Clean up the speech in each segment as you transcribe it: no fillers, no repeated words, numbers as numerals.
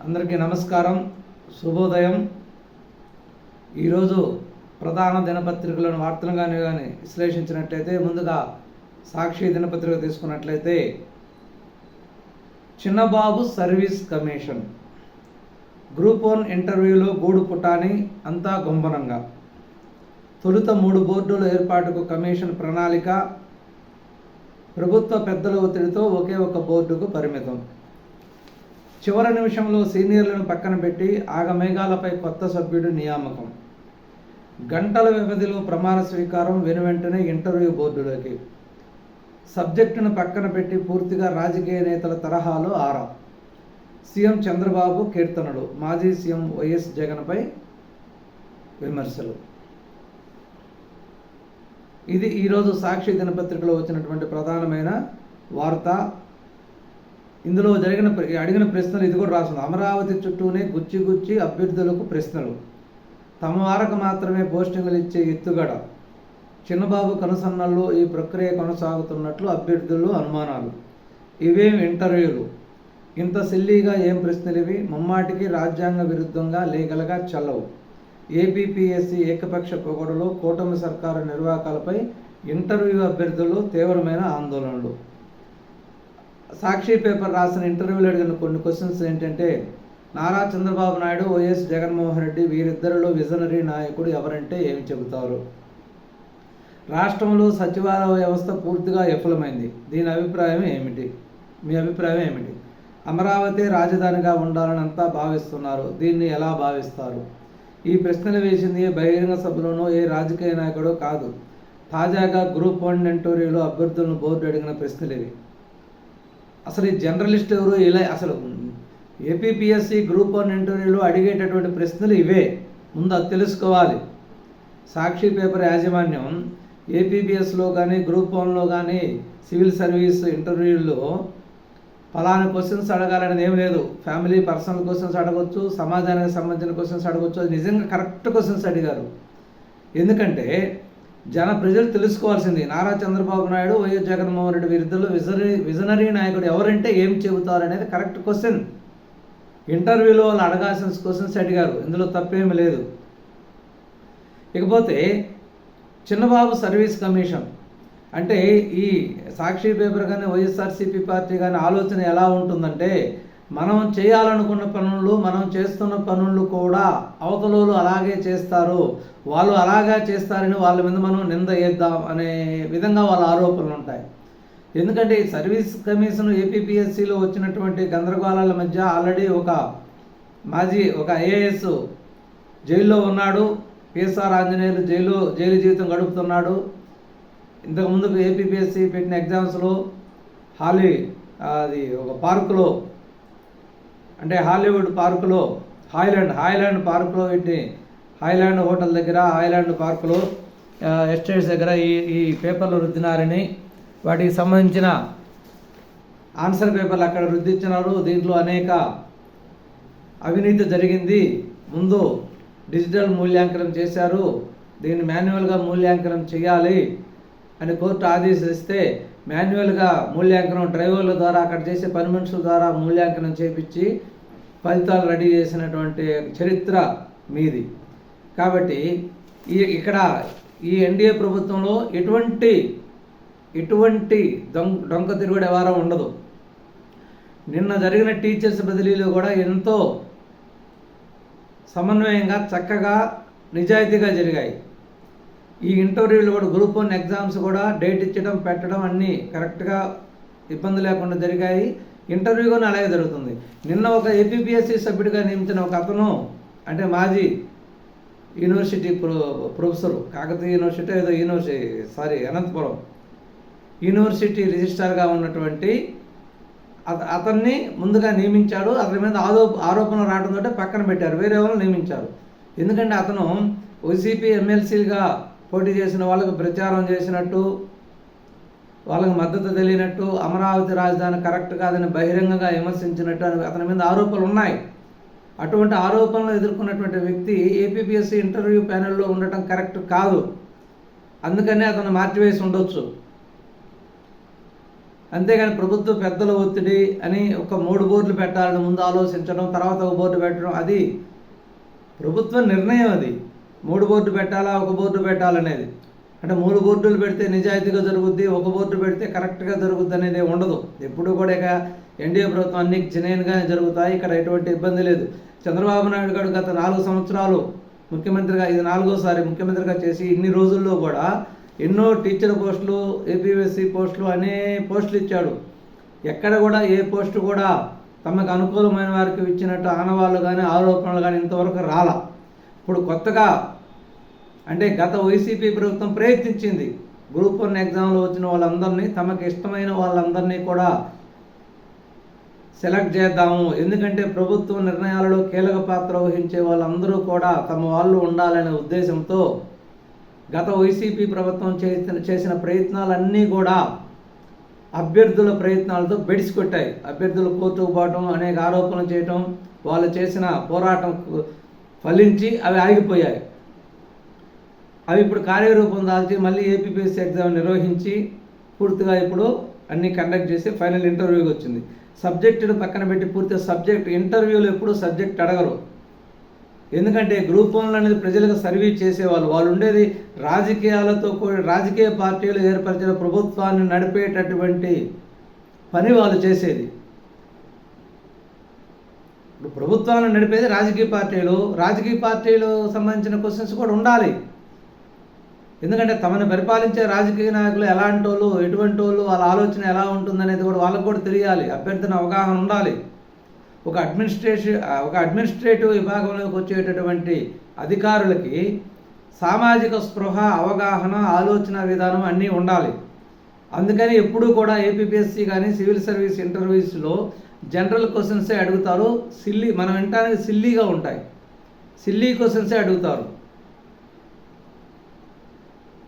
అందరికీ నమస్కారం, శుభోదయం. ఈరోజు ప్రధాన దినపత్రికలను వార్తలు కానీ విశ్లేషించినట్లయితే, ముందుగా సాక్షి దినపత్రిక తీసుకున్నట్లయితే, చిన్నబాబు సర్వీస్ కమిషన్ గ్రూప్ 1 ఇంటర్వ్యూలో గూడు పుటాని అంతా గుంభనంగా. తొలుత 3 బోర్డుల ఏర్పాటుకు కమిషన్ ప్రణాళిక, ప్రభుత్వ పెద్దల ఒత్తిడితో ఒకే ఒక బోర్డుకు పరిమితం. చివరి నిమిషంలో సీనియర్లను పక్కన పెట్టి ఆగమేఘాలపై కొత్త సభ్యుడు నియామకం. గంటల వ్యవధిలో ప్రమాణ స్వీకారం, వెనువెంటనే ఇంటర్వ్యూ బోర్డులోకి. సబ్జెక్టును పక్కన పెట్టి పూర్తిగా రాజకీయ నేతల తరహాలో ఆరా. సీఎం చంద్రబాబు కీర్తనలు, మాజీ సీఎం వైఎస్ జగన్పై విమర్శలు. ఇది ఈరోజు సాక్షి దినపత్రికలో వచ్చినటువంటి ప్రధానమైన వార్త. ఇందులో అడిగిన ప్రశ్నలు ఇది కూడా రాసింది. అమరావతి చుట్టూనే గుచ్చి అభ్యర్థులకు ప్రశ్నలు. తమ వారకు మాత్రమే పోస్టింగులు ఇచ్చే ఎత్తుగడ. చిన్నబాబు కనుసన్నల్లో ఈ ప్రక్రియ కొనసాగుతున్నట్లు అభ్యర్థులు అనుమానాలు. ఇవేం ఇంటర్వ్యూలు, ఇంత సిల్లీగా ఏం ప్రశ్నలు ఇవి? ముమ్మాటికి రాజ్యాంగ విరుద్ధంగా, లీగల్గా చెల్లవు. ఏపీపీఎస్సీ ఏకపక్ష పొగడలో కూటమి సర్కారు నిర్వాహకాలపై ఇంటర్వ్యూ అభ్యర్థులు తీవ్రమైన ఆందోళనలు. సాక్షి పేపర్ రాసిన ఇంటర్వ్యూలు అడిగిన కొన్ని క్వశ్చన్స్ ఏంటంటే, నారా చంద్రబాబు నాయుడు, వైఎస్ జగన్మోహన్ రెడ్డి వీరిద్దరిలో విజనరీ నాయకుడు ఎవరంటే ఏమి చెబుతారు? రాష్ట్రంలో సచివాలయ వ్యవస్థ పూర్తిగా విఫలమైంది, దీని అభిప్రాయం ఏమిటి? మీ అభిప్రాయం ఏమిటి? అమరావతి రాజధానిగా ఉండాలని అంతా భావిస్తున్నారు, దీన్ని ఎలా భావిస్తారు? ఈ ప్రశ్నలు వేసింది ఏ బహిరంగ సభలోనో ఏ రాజకీయ నాయకుడో కాదు. తాజాగా గ్రూప్ 1 ఇంటర్వ్యూలో అభ్యర్థులను బోర్డు అడిగిన ప్రశ్నలు ఇవి. అసలు ఈ జర్నలిస్ట్ ఎవరు? ఇలా అసలు ఏపీపీఎస్సీ గ్రూప్ 1 ఇంటర్వ్యూలో అడిగేటటువంటి ప్రశ్నలు ఇవే. ముందు అది తెలుసుకోవాలి. సాక్షి పేపర్ యాజమాన్యం ఏపీపీఎస్లో కానీ గ్రూప్ 1లో కానీ సివిల్ సర్వీస్ ఇంటర్వ్యూల్లో ఫలానా క్వశ్చన్స్ అడగాలనేది ఏం లేదు. ఫ్యామిలీ పర్సనల్ క్వశ్చన్స్ అడగవచ్చు, సమాజానికి సంబంధించిన క్వశ్చన్స్ అడగవచ్చు. అది నిజంగా కరెక్ట్ క్వశ్చన్స్ అడిగారు. ఎందుకంటే ప్రజలు తెలుసుకోవాల్సింది, నారా చంద్రబాబు నాయుడు, వైఎస్ జగన్మోహన్ రెడ్డి వీరిద్దరిలో విజనరీ నాయకుడు ఎవరంటే ఏం చెబుతారు అనేది కరెక్ట్ క్వశ్చన్. ఇంటర్వ్యూలో వాళ్ళు అడగాల్సిన క్వశ్చన్స్ అడిగారు, ఇందులో తప్పేమీ లేదు. ఇకపోతే చిన్నబాబు సర్వీస్ కమిషన్ అంటే, ఈ సాక్షి పేపర్ కానీ వైఎస్ఆర్సీపీ పార్టీ కానీ ఆలోచన ఎలా ఉంటుందంటే, మనం చేయాలనుకున్న పనులు, మనం చేస్తున్న పనులు కూడా అవతలోళ్ళు అలాగే చేస్తారు, వాళ్ళు అలాగా చేస్తారని వాళ్ళ మీద మనం నింద వేద్దాం అనే విధంగా వాళ్ళ ఆరోపణలు ఉంటాయి. ఎందుకంటే ఈ సర్వీస్ కమిషన్ ఏపీపీఎస్సీలో వచ్చినటువంటి గందరగోళాల మధ్య ఆల్రెడీ ఒక ఐఏఎస్ జైల్లో ఉన్నాడు. పిఎస్ఆర్ ఆంజనేయులు జైలు జీవితం గడుపుతున్నాడు. ఇంతకుముందు ఏపీపీఎస్సీ పెట్టిన ఎగ్జామ్స్లో ఒక పార్కులో, అంటే హాలీవుడ్ పార్కులో, హాయ్లాండ్ పార్కులో పెట్టి, హాయ్లాండ్ హోటల్ దగ్గర, హాయ్లాండ్ పార్కులో ఎస్టేట్స్ దగ్గర ఈ పేపర్లు రుద్దినారని, వాటికి సంబంధించిన ఆన్సర్ పేపర్లు అక్కడ రుద్దించినారు. దీంట్లో అనేక అవినీతి జరిగింది. ముందు డిజిటల్ మూల్యాంకనం చేశారు, దీన్ని మాన్యువల్గా మూల్యాంకనం చేయాలి అని కోర్టు ఆదేశిస్తే, మాన్యువల్గా మూల్యాంకనం డ్రైవర్ల ద్వారా, అక్కడ చేసే పని మనుషుల ద్వారా మూల్యాంకనం చేపించి ఫలితాలు రెడీ చేసినటువంటి చరిత్ర మీది. కాబట్టి ఇక్కడ ఈ ఎన్డీఏ ప్రభుత్వంలో ఎటువంటి డొంక తిరుగుడు వ్యవహారం ఉండదు. నిన్న జరిగిన టీచర్స్ బదిలీలు కూడా ఎంతో సమన్వయంగా, చక్కగా, నిజాయితీగా జరిగాయి. ఈ ఇంటర్వ్యూలు కూడా గ్రూప్ 1 ఎగ్జామ్స్ కూడా డేట్ ఇచ్చడం, పెట్టడం అన్నీ కరెక్ట్గా, ఇబ్బంది లేకుండా జరిగాయి. ఇంటర్వ్యూ కూడా అలాగే జరుగుతుంది. నిన్న ఒక ఏపీపీఎస్సీ సభ్యుడిగా నియమించిన ఒక అతను, అంటే మాజీ university professor, Kakatiya university Anantapuram university రిజిస్ట్రార్గా ఉన్నటువంటి అతన్ని ముందుగా నియమించాడు. అతని మీద ఆరోపణలు రావడంతో పక్కన పెట్టారు, వేరే వాళ్ళని నియమించారు. ఎందుకంటే అతను వైసీపీ ఎమ్మెల్సీలుగా పోటీ చేసిన వాళ్ళకు ప్రచారం చేసినట్టు, వాళ్ళకి మద్దతు తెలియనట్టు, అమరావతి రాజధాని కరెక్ట్ కాదని బహిరంగంగా విమర్శించినట్టు అతని మీద ఆరోపణలు ఉన్నాయి. అటువంటి ఆరోపణలు ఎదుర్కొన్నటువంటి వ్యక్తి ఏపీపీఎస్సీ ఇంటర్వ్యూ ప్యానెల్లో ఉండటం కరెక్ట్ కాదు. అందుకనే అతను మార్చివేసి ఉండొచ్చు. అంతేగాని ప్రభుత్వ పెద్దల ఒత్తిడి అని ఒక 3 బోర్డులు పెట్టాలని ముందు ఆలోచించడం, తర్వాత ఒక బోర్డు పెట్టడం, అది ప్రభుత్వ నిర్ణయం. అది 3 బోర్డు పెట్టాలా, ఒక బోర్డు పెట్టాలనేది. అంటే 3 బోర్డులు పెడితే నిజాయితీగా జరుగుద్ది, ఒక బోర్డు పెడితే కరెక్ట్గా జరుగుద్ది అనేది ఉండదు. ఎప్పుడు కూడా ఇక ఎన్డీఏ ప్రభుత్వం అన్ని జెన్యూన్గానే జరుగుతాయి. ఇక్కడ ఎటువంటి ఇబ్బంది లేదు. చంద్రబాబు నాయుడు గారు గత 4 సంవత్సరాలు ముఖ్యమంత్రిగా, ఇది 4వసారి ముఖ్యమంత్రిగా చేసి ఇన్ని రోజుల్లో కూడా ఎన్నో టీచర్ పోస్టులు, ఏపీఎస్సీ పోస్టులు, అనే పోస్టులు ఇచ్చాడు. ఎక్కడ కూడా ఏ పోస్టు కూడా తమకు అనుకూలమైన వారికి ఇచ్చినట్టు ఆనవాళ్ళు కానీ ఆరోపణలు కానీ ఇంతవరకు రాలా. ఇప్పుడు కొత్తగా అంటే గత వైసీపీ ప్రభుత్వం ప్రయత్నించింది. గ్రూప్ 1 ఎగ్జామ్లో వచ్చిన వాళ్ళందరినీ, తమకు ఇష్టమైన వాళ్ళందరినీ కూడా సెలెక్ట్ చేద్దాము. ఎందుకంటే ప్రభుత్వ నిర్ణయాలలో కీలక పాత్ర వహించే వాళ్ళందరూ కూడా తమ వాళ్ళు ఉండాలనే ఉద్దేశంతో గత వైసీపీ ప్రభుత్వం చేసిన ప్రయత్నాలన్నీ కూడా అభ్యర్థుల ప్రయత్నాలతో బెడిసికొట్టాయి. అభ్యర్థులు కోర్టుకు పోవటం, అనేక ఆరోపణలు చేయటం, వాళ్ళు చేసిన పోరాటం ఫలించి అవి ఆగిపోయాయి. అవి ఇప్పుడు కార్యరూపం దాల్చి మళ్ళీ ఏపీఎస్సీ ఎగ్జామ్ నిర్వహించి పూర్తిగా ఇప్పుడు అన్నీ కండక్ట్ చేసి ఫైనల్ ఇంటర్వ్యూకి వచ్చింది. సబ్జెక్టును పక్కన పెట్టి పూర్తిగా సబ్జెక్ట్ ఇంటర్వ్యూలు ఎప్పుడు సబ్జెక్ట్ అడగరు. ఎందుకంటే గ్రూప్ 1 అనేది ప్రజలకు సర్వీస్ చేసేవాళ్ళు. వాళ్ళు ఉండేది రాజకీయాలతో రాజకీయ పార్టీలు ఏర్పరిచిన ప్రభుత్వాన్ని నడిపేటటువంటి పని వాళ్ళు చేసేది. ఇప్పుడు ప్రభుత్వాన్ని నడిపేది రాజకీయ పార్టీలు సంబంధించిన క్వశ్చన్స్ కూడా ఉండాలి. ఎందుకంటే తమను పరిపాలించే రాజకీయ నాయకులు ఎలాంటి వాళ్ళు, ఎటువంటి వాళ్ళు, వాళ్ళ ఆలోచన ఎలా ఉంటుందనేది కూడా వాళ్ళకు కూడా తెలియాలి. అభ్యర్థన అవగాహన ఉండాలి. ఒక అడ్మినిస్ట్రేటివ్ విభాగంలోకి వచ్చేటటువంటి అధికారులకి సామాజిక స్పృహ, అవగాహన, ఆలోచన విధానం అన్నీ ఉండాలి. అందుకని ఎప్పుడూ కూడా ఏపీఎస్సీ కానీ సివిల్ సర్వీస్ ఇంటర్వ్యూస్లో జనరల్ క్వశ్చన్సే అడుగుతారు. మనం వినటానికి సిల్లీగా ఉంటాయి. సిల్లీ క్వశ్చన్సే అడుగుతారు.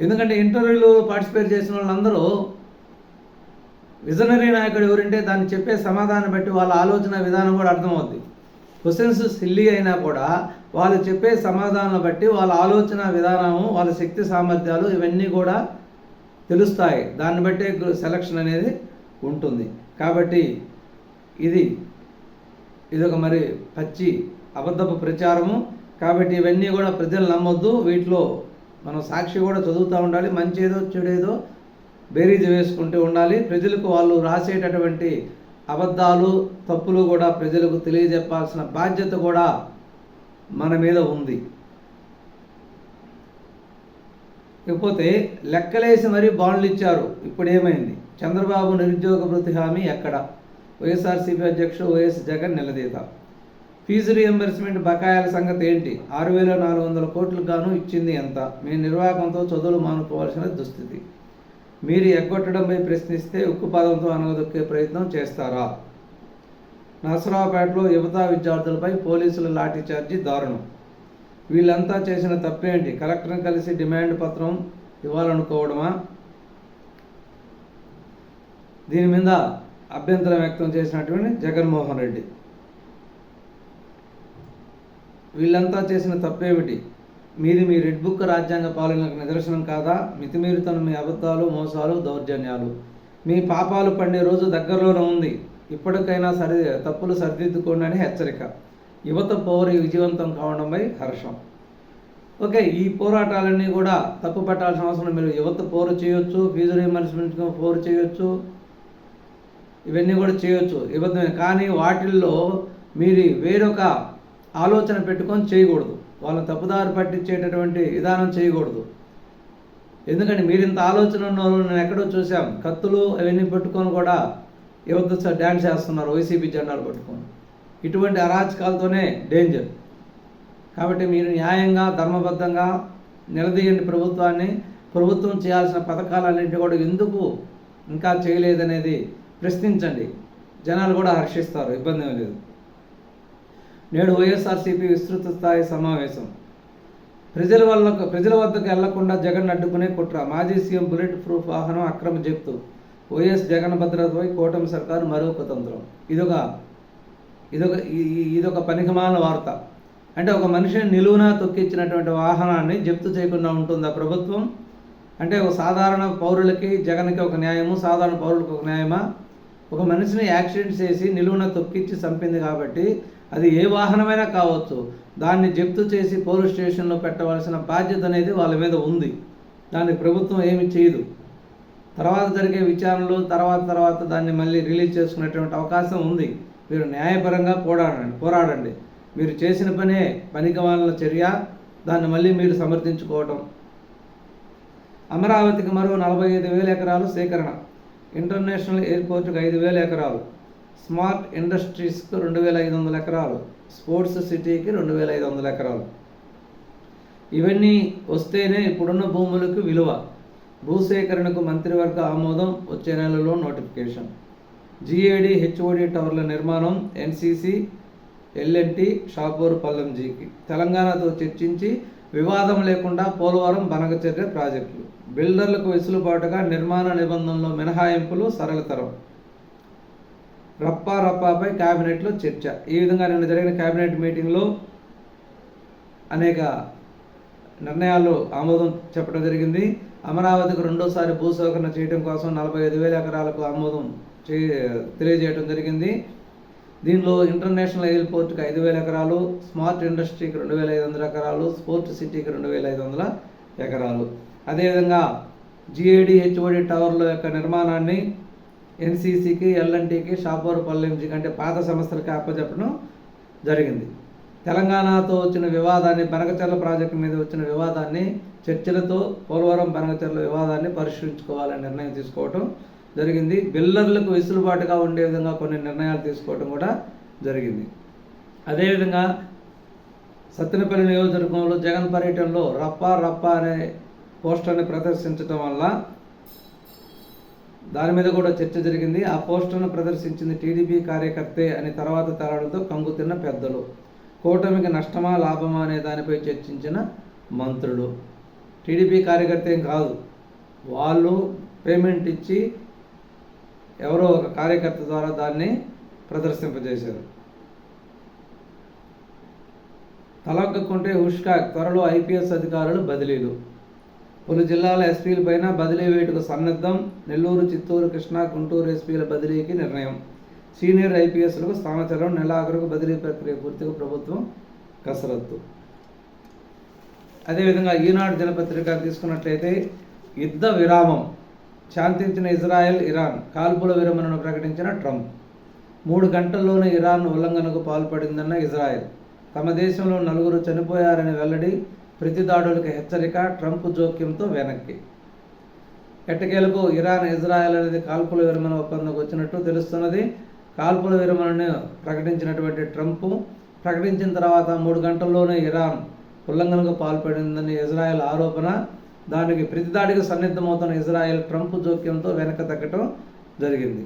ఎందుకంటే ఇంటర్వ్యూలో పార్టిసిపేట్ చేసిన వాళ్ళందరూ విజనరీ నాయకుడు ఎవరంటే దాన్ని చెప్పే సమాధానం బట్టి వాళ్ళ ఆలోచన విధానం కూడా అర్థమవుద్ది. క్వశ్చన్స్ సిల్లీ అయినా కూడా వాళ్ళు చెప్పే సమాధానాలను బట్టి వాళ్ళ ఆలోచన విధానము, వాళ్ళ శక్తి సామర్థ్యాలు ఇవన్నీ కూడా తెలుస్తాయి. దాన్ని బట్టే సెలక్షన్ అనేది ఉంటుంది. కాబట్టి ఇదొక మరి పచ్చి అబద్ధపు ప్రచారము. కాబట్టి ఇవన్నీ కూడా ప్రజలు నమ్మొద్దు. వీటిలో మనం సాక్షి కూడా చదువుతూ ఉండాలి. మంచి ఏదో చెడేదో బేరీజ్ వేసుకుంటూ ఉండాలి. ప్రజలకు వాళ్ళు రాసేటటువంటి అబద్ధాలు, తప్పులు కూడా ప్రజలకు తెలియజెప్పాల్సిన బాధ్యత కూడా మన మీద ఉంది. ఇకపోతే లెక్కలేసి మరీ బాండ్లు ఇచ్చారు. ఇప్పుడు ఏమైంది? చంద్రబాబు నిరుద్యోగ భృతి హామీ ఎక్కడ? వైఎస్ఆర్సీపీ అధ్యక్షుడు వైఎస్ జగన్ నిలదీత. ఫీజు రీఎంబర్స్మెంట్ బకాయిల సంగతి ఏంటి? 6,400 కోట్లు గాను ఇచ్చింది ఎంత? మీ నిర్వాహకంతో చదువులు మానుకోవాల్సిన దుస్థితి. మీరు ఎగ్గొట్టడంపై ప్రశ్నిస్తే ఉక్కు పదంతో అనగదొక్కే ప్రయత్నం చేస్తారా? నరసరావుపేటలో యువతా విద్యార్థులపై పోలీసుల లాఠీచార్జీ దారుణం. వీళ్ళంతా చేసిన తప్పేంటి? కలెక్టర్ని కలిసి డిమాండ్ పత్రం ఇవ్వాలనుకోవడమా? దీని మీద అభ్యంతరం వ్యక్తం చేసినటువంటి జగన్మోహన్ రెడ్డి. వీళ్ళంతా చేసిన తప్పేమిటి? మీ రెడ్ బుక్ రాజ్యాంగ పాలనకు నిదర్శనం కాదా? మితిమీరుతున్న మీ అబద్ధాలు, మోసాలు, దౌర్జన్యాలు. మీ పాపాలు పండే రోజు దగ్గరలోనే ఉంది. ఇప్పటికైనా తప్పులు సరిదిద్దుకోండి అని హెచ్చరిక. యువత పౌరు విజయవంతం కావడంపై హర్షం. ఓకే, ఈ పోరాటాలన్నీ కూడా తప్పు పట్టాల్సిన అవసరం మీరు. యువత పౌరు చేయొచ్చు, ఫీజు రీఎంబర్స్మెంట్ పౌరు చేయొచ్చు, ఇవన్నీ కూడా చేయొచ్చు, ఇబ్బంది. కానీ వాటిల్లో మీరు వేరొక ఆలోచన పెట్టుకొని చేయకూడదు. వాళ్ళని తప్పుదారి పట్టించేటటువంటి విధానం చేయకూడదు. ఎందుకంటే మీరు ఇంత ఆలోచన ఉన్నారు. నేను ఎక్కడో చూసాం, కత్తులు అవన్నీ పెట్టుకొని కూడా యువత డ్యాన్స్ చేస్తున్నారు వైసీపీ జెండాలు పట్టుకొని. ఇటువంటి అరాచకాలతోనే డేంజర్. కాబట్టి మీరు న్యాయంగా, ధర్మబద్ధంగా నిలదీయండి ప్రభుత్వాన్ని. ప్రభుత్వం చేయాల్సిన పథకాలన్నింటినీ కూడా ఎందుకు ఇంకా చేయలేదనేది ప్రశ్నించండి. జనాలు కూడా హర్షిస్తారు, ఇబ్బంది ఏం లేదు. నేడు వైఎస్ఆర్సీపీ విస్తృత స్థాయి సమావేశం. ప్రజల వద్దకు వెళ్లకుండా జగన్ అడ్డుకునే కుట్ర. మాజీ సీఎం బుల్లెట్ ప్రూఫ్ వాహనం అక్రమ జప్తు. వైఎస్ జగన్ భద్రతపై కూటమి సర్కారు మరో కుతంత్రం. ఇదొక పనికిమాలిన వార్త. అంటే ఒక మనిషిని నిలువునా తొక్కించినటువంటి వాహనాన్ని జప్తు చేయకుండా ఉంటుందా ప్రభుత్వం? అంటే ఒక సాధారణ పౌరులకి జగన్కి ఒక న్యాయము, సాధారణ పౌరులకు ఒక న్యాయమా? ఒక మనిషిని యాక్సిడెంట్ చేసి నిలువున తొక్కిచ్చి చంపింది కాబట్టి అది ఏ వాహనమైనా కావచ్చు, దాన్ని జప్తు చేసి పోలీస్ స్టేషన్లో పెట్టవలసిన బాధ్యత అనేది వాళ్ళ మీద ఉంది. దానికి ప్రభుత్వం ఏమి చేయదు. తర్వాత జరిగే విచారణలు తర్వాత దాన్ని మళ్ళీ రిలీజ్ చేసుకునేటువంటి అవకాశం ఉంది. మీరు న్యాయపరంగా పోరాడండి. మీరు చేసిన పనే పనికిమాలిన చర్య, దాన్ని మళ్ళీ మీరు సమర్థించుకోవటం. అమరావతికి మరో 45,000 ఎకరాలు సేకరణ, ఇంటర్నేషనల్ ఎయిర్పోర్టుకు 5,000 ఎకరాలు, స్మార్ట్ ఇండస్ట్రీస్కు 2,500 ఎకరాలు, స్పోర్ట్స్ సిటీకి 2,500 ఎకరాలు. ఇవన్నీ వస్తేనే ఇప్పుడున్న భూములకు విలువ. భూసేకరణకు మంత్రివర్గ ఆమోదం, వచ్చే నెలలో నోటిఫికేషన్. జిఏడి హెచ్ఓడి టవర్ల నిర్మాణం ఎన్సీసీ ఎల్ఎన్టీ షాపూర్ పల్లంజీకి. తెలంగాణతో చర్చించి వివాదం లేకుండా పోలవరం బనకచెర్ల ప్రాజెక్టులు. బిల్డర్లకు వెసులుబాటుగా నిర్మాణ నిబంధనలో మినహాయింపులు సరళతరం. రప్పాపై కేబినెట్లో చర్చ. ఈ విధంగా నిన్న జరిగిన కేబినెట్ మీటింగ్లో అనేక నిర్ణయాలు ఆమోదం చెప్పడం జరిగింది. అమరావతికి రెండోసారి భూసేకరణ చేయడం కోసం 45,000 ఎకరాలకు ఆమోదం తెలియజేయడం జరిగింది. దీనిలో ఇంటర్నేషనల్ ఎయిర్పోర్ట్కి 5,000 ఎకరాలు, స్మార్ట్ ఇండస్ట్రీకి 2,500 ఎకరాలు, స్పోర్ట్ సిటీకి 2,500 ఎకరాలు. అదేవిధంగా జిఏడి హెచ్ఓడి టవర్ల యొక్క నిర్మాణాన్ని ఎన్సీసీకి ఎల్ఎన్టీకి షాపూర్ పల్లెంజీకి అంటే పాత సంస్థలకి అప్పచెప్పడం జరిగింది. తెలంగాణతో వచ్చిన వివాదాన్ని, బనకచెర్ల ప్రాజెక్టు మీద వచ్చిన వివాదాన్ని చర్చలతో పోలవరం బనకచెర్ల వివాదాన్ని పరిష్కరించుకోవాలని నిర్ణయం తీసుకోవడం జరిగింది. బిల్డర్లకు వెసులుబాటుగా ఉండే విధంగా కొన్ని నిర్ణయాలు తీసుకోవడం కూడా జరిగింది. అదేవిధంగా సత్తెనపల్లి నియోజకవర్గంలో జగన్ పర్యటనలో రప్ప అనే పోస్టర్ని ప్రదర్శించడం వల్ల దాని మీద కూడా చర్చ జరిగింది. ఆ పోస్టర్ను ప్రదర్శించింది టీడీపీ కార్యకర్తే అని తర్వాత తేలడంతో కంగుతిన్న పెద్దలు. కూటమికి నష్టమా లాభమా అనే దానిపై చర్చించిన మంత్రులు. టీడీపీ కార్యకర్త ఏం కాదు, వాళ్ళు పేమెంట్ ఇచ్చి ఎవరో ఒక కార్యకర్త ద్వారా దాన్ని ప్రదర్శింపజేశారు. తలొక్కకుంటే హుష్కాక్, త్వరలో ఐపీఎస్ అధికారులు బదిలీలు. పలు జిల్లాల ఎస్పీల పైన బదిలీ వేటుకు సన్నద్ధం. నెల్లూరు, చిత్తూరు, కృష్ణా, గుంటూరు ఎస్పీల బదిలీకి నిర్ణయం. సీనియర్ ఐపీఎస్లకు స్థానచలనం. నెలాఖరుకు బదిలీ ప్రక్రియ పూర్తిగా ప్రభుత్వం కసరత్తు. అదేవిధంగా ఈనాడు దినపత్రిక తీసుకున్నట్లయితే యుద్ధ విరామం, శాంతించిన ఇజ్రాయెల్ ఇరాన్, కాల్పుల విరమణను ప్రకటించిన ట్రంప్. 3 గంటల్లోనే ఇరాన్ ఉల్లంఘనకు పాల్పడిందన్న ఇజ్రాయెల్. తమ దేశంలో 4 చనిపోయారని వెల్లడి. ప్రతి దాడులకు హెచ్చరిక. ట్రంప్ జోక్యంతో వెనక్కి. ఎట్టకేలకు ఇరాన్ ఇజ్రాయెల్ అనేది కాల్పుల విరమణ ఒప్పందంకు వచ్చినట్టు తెలుస్తున్నది. కాల్పుల విరమణను ప్రకటించినటువంటి ట్రంప్ ప్రకటించిన తర్వాత 3 గంటల్లోనే ఇరాన్ ఉల్లంఘనకు పాల్పడిందని ఇజ్రాయెల్ ఆరోపణ. దానికి ప్రతిదాడికి సన్నిద్ధమవుతున్న ఇజ్రాయెల్ ట్రంప్ జోక్యంతో వెనక తగ్గటం జరిగింది.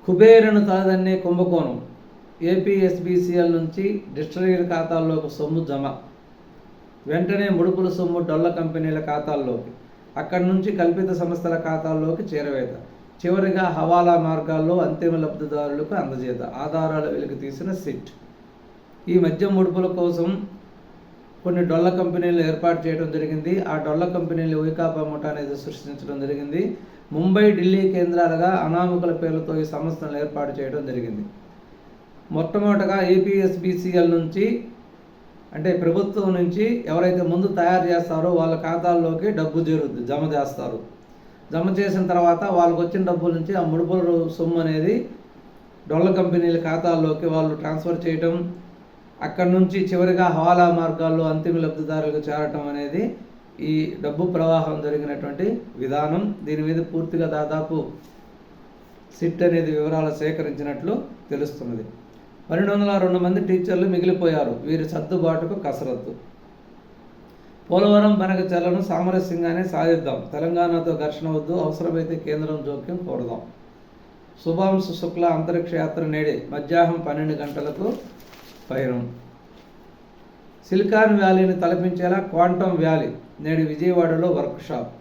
కుబేరును తలదన్నే కుంభకోణం. ఏపీఎస్బీసీఎల్ నుంచి డిస్టిలరీల ఖాతాల్లోకి సొమ్ము జమ. వెంటనే ముడుపుల సొమ్ము డొల్ల కంపెనీల ఖాతాల్లోకి, అక్కడి నుంచి కల్పిత సంస్థల ఖాతాల్లోకి చేరవేత. చివరిగా హవాలా మార్గాల్లో అంతిమ లబ్ధిదారులకు అందజేత. ఆధారాల వెలికి తీసిన సిట్. ఈ మధ్య ముడుపుల కోసం కొన్ని డొల్ల కంపెనీలు ఏర్పాటు చేయడం జరిగింది. ఆ డొల్ల కంపెనీలు వైకాపా ముఠా అనేది సృష్టించడం జరిగింది. ముంబై, ఢిల్లీ కేంద్రాలుగా అనామకుల పేర్లతో ఈ సంస్థలను ఏర్పాటు చేయడం జరిగింది. మొట్టమొదటగా ఏపీఎస్బీసీఎల్ నుంచి అంటే ప్రభుత్వం నుంచి ఎవరైతే ముందు తయారు చేస్తారో వాళ్ళ ఖాతాల్లోకి డబ్బు జమ చేస్తారు. జమ చేసిన తర్వాత వాళ్ళకు వచ్చిన డబ్బుల నుంచి ఆ ముడుపుల సొమ్ము అనేది డొల్ల కంపెనీల ఖాతాల్లోకి వాళ్ళు ట్రాన్స్ఫర్ చేయటం, అక్కడి నుంచి చివరిగా హవాలా మార్గాల్లో అంతిమ లబ్ధిదారులకు చేరటం అనేది ఈ డబ్బు ప్రవాహం జరిగినటువంటి విధానం. దీని మీద పూర్తిగా దాదాపు సిట్ అనేది వివరాలు సేకరించినట్లు తెలుస్తున్నది. 1202 మంది టీచర్లు మిగిలిపోయారు. వీరి సర్దుబాటుకు కసరత్తు. పోలవరం బనకచెర్లను సామరస్యంగానే సాధిద్దాం. తెలంగాణతో ఘర్షణ వద్దు, అవసరమైతే కేంద్రం జోక్యం కోరదాం. శుభాంశు శుక్ల అంతరిక్ష యాత్ర నేడే మధ్యాహ్నం 12 గంటలకు పయనం. సిలికాన్ వ్యాలీని తలపించేలా క్వాంటమ్ వ్యాలీ నేడు విజయవాడలో వర్క్షాప్.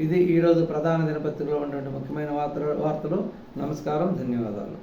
ఇది ఈరోజు ప్రధాన దినపత్రికలో ఉన్నటువంటి ముఖ్యమైన వార్తలు. నమస్కారం, ధన్యవాదాలు.